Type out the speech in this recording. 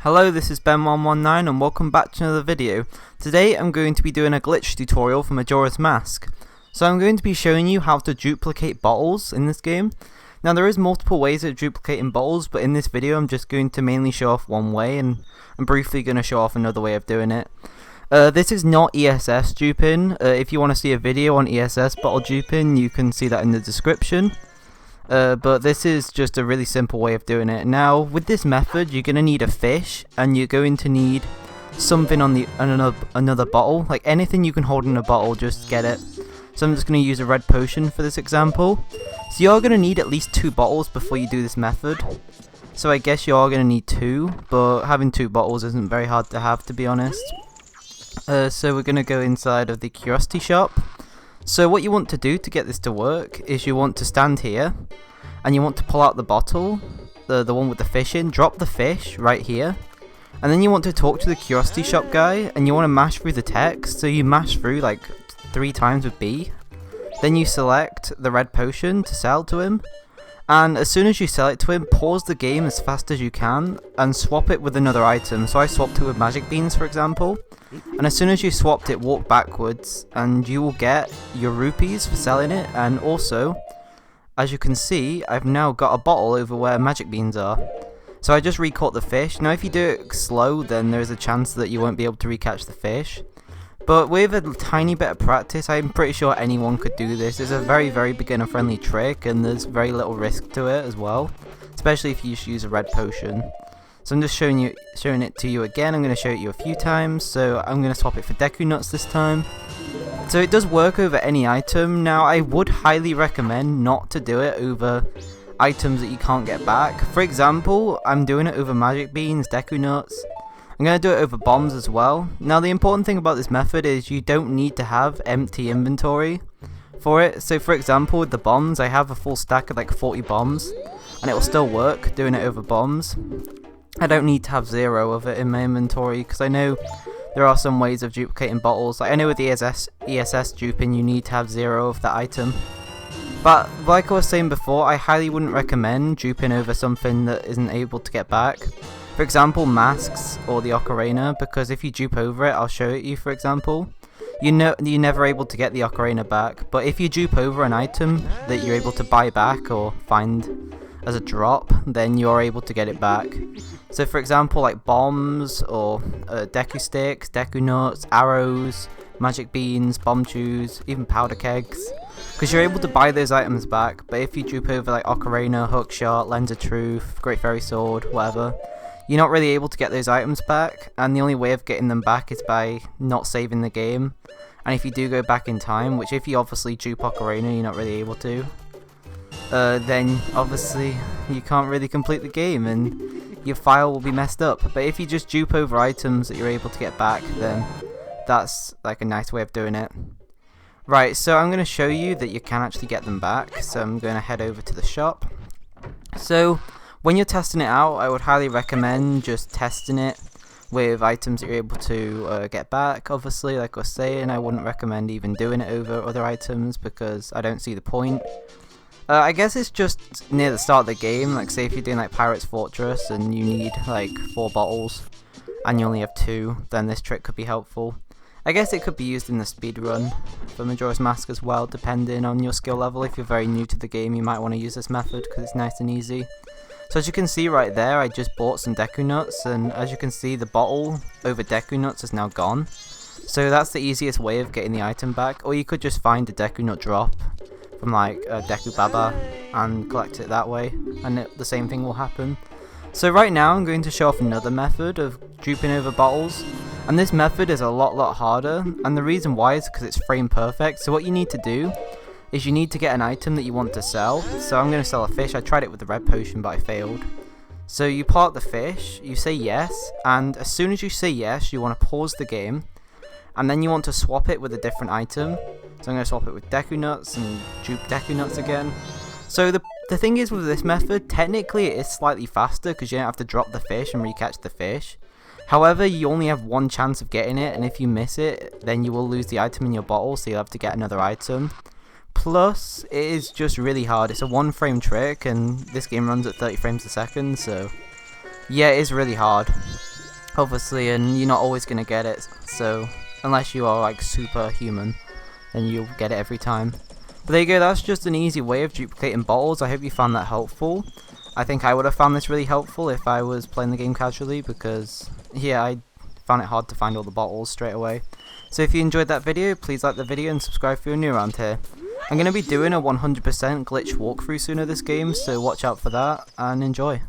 Hello, this is Ben119 and welcome back to another video. Today I'm going to be doing a glitch tutorial for Majora's Mask. So I'm going to be showing you how to duplicate bottles in this game. Now there is multiple ways of duplicating bottles, but in this video I'm just going to mainly show off one way and I'm briefly going to show off another way of doing it. This is not ESS duping. If you want to see a video on ESS bottle duping, you can see that in the description. But this is just a really simple way of doing it. Now with this method you're going to need a fish and you're going to need something on another bottle. Like anything you can hold in a bottle, just get it. So I'm just going to use a red potion for this example. So you're going to need at least 2 bottles before you do this method. So I guess you are going to need 2, but having 2 bottles isn't very hard to have, to be honest. So we're going to go inside of the curiosity shop. So what you want to do to get this to work is you want to stand here and you want to pull out the bottle, the one with the fish in, drop the fish right here, and then you want to talk to the curiosity shop guy and you want to mash through the text. So you mash through like 3 times with B, then you select the red potion to sell to him, and as soon as you sell it to him, pause the game as fast as you can and swap it with another item. So I swapped it with magic beans, for example. And as soon as you swapped it, walk backwards and you will get your rupees for selling it. And also, as you can see, I've now got a bottle over where magic beans are. So I just recaught the fish. Now if you do it slow, then there's a chance that you won't be able to recatch the fish. But with a tiny bit of practice, I'm pretty sure anyone could do this. It's a very, very beginner friendly trick and there's very little risk to it as well. Especially if you just use a red potion. So I'm just showing it to you again. I'm going to show it you a few times. So I'm going to swap it for Deku Nuts this time. So it does work over any item. Now I would highly recommend not to do it over items that you can't get back. For example, I'm doing it over Magic Beans, Deku Nuts. I'm going to do it over bombs as well. Now the important thing about this method is you don't need to have empty inventory for it. So for example with the bombs, I have a full stack of like 40 bombs and it will still work doing it over bombs. I don't need to have 0 of it in my inventory because I know there are some ways of duplicating bottles. Like I know with the ESS duping you need to have 0 of that item. But like I was saying before, I highly wouldn't recommend duping over something that isn't able to get back. For example, masks or the ocarina, because if you dupe over it, I'll show it you for example. You're never able to get the ocarina back, but if you dupe over an item that you're able to buy back or find as a drop, then you're able to get it back. So for example like bombs or Deku sticks, Deku nuts, arrows, magic beans, bomb chews, even powder kegs. Because you're able to buy those items back, but if you dupe over like ocarina, hookshot, lens of truth, great fairy sword, whatever, you're not really able to get those items back, and the only way of getting them back is by not saving the game. And if you do go back in time, which if you obviously dupe ocarina you're not really able to, then obviously you can't really complete the game and your file will be messed up. But if you just dupe over items that you're able to get back, then that's like a nice way of doing it. Right, so I'm going to show you that you can actually get them back. So I'm going to head over to the shop. So when you're testing it out, I would highly recommend just testing it with items that you're able to get back. Obviously, like I was saying, I wouldn't recommend even doing it over other items because I don't see the point. I guess it's just near the start of the game, like say if you're doing like Pirate's Fortress and you need like 4 bottles and you only have 2, then this trick could be helpful. I guess it could be used in the speedrun for Majora's Mask as well, depending on your skill level. If you're very new to the game you might want to use this method because it's nice and easy. So as you can see right there, I just bought some Deku Nuts, and as you can see the bottle over Deku Nuts is now gone. So that's the easiest way of getting the item back, or you could just find a Deku Nut drop from like Deku Baba and collect it that way, and the same thing will happen. So right now I'm going to show off another method of duping over bottles, and this method is a lot harder, and the reason why is because it's frame perfect. So what you need to do is you need to get an item that you want to sell. So I'm going to sell a fish. I tried it with the red potion but I failed. So you pull out the fish, you say yes, and as soon as you say yes you want to pause the game and then you want to swap it with a different item. So I'm going to swap it with Deku Nuts and dupe Deku Nuts again. So the thing is with this method, technically it is slightly faster because you don't have to drop the fish and recatch the fish. However, you only have 1 chance of getting it, and if you miss it then you will lose the item in your bottle, so you'll have to get another item. Plus, it is just really hard. It's a 1 frame trick and this game runs at 30 frames a second, so yeah, it is really hard. obviously, and you're not always gonna get it, so unless you are like superhuman, then you'll get it every time. But there you go, that's just an easy way of duplicating bottles. I hope you found that helpful. I think I would have found this really helpful if I was playing the game casually, because yeah, I found it hard to find all the bottles straight away. So if you enjoyed that video, please like the video and subscribe if you're new around here. I'm going to be doing a 100% glitch walkthrough soon of this game, so watch out for that and enjoy.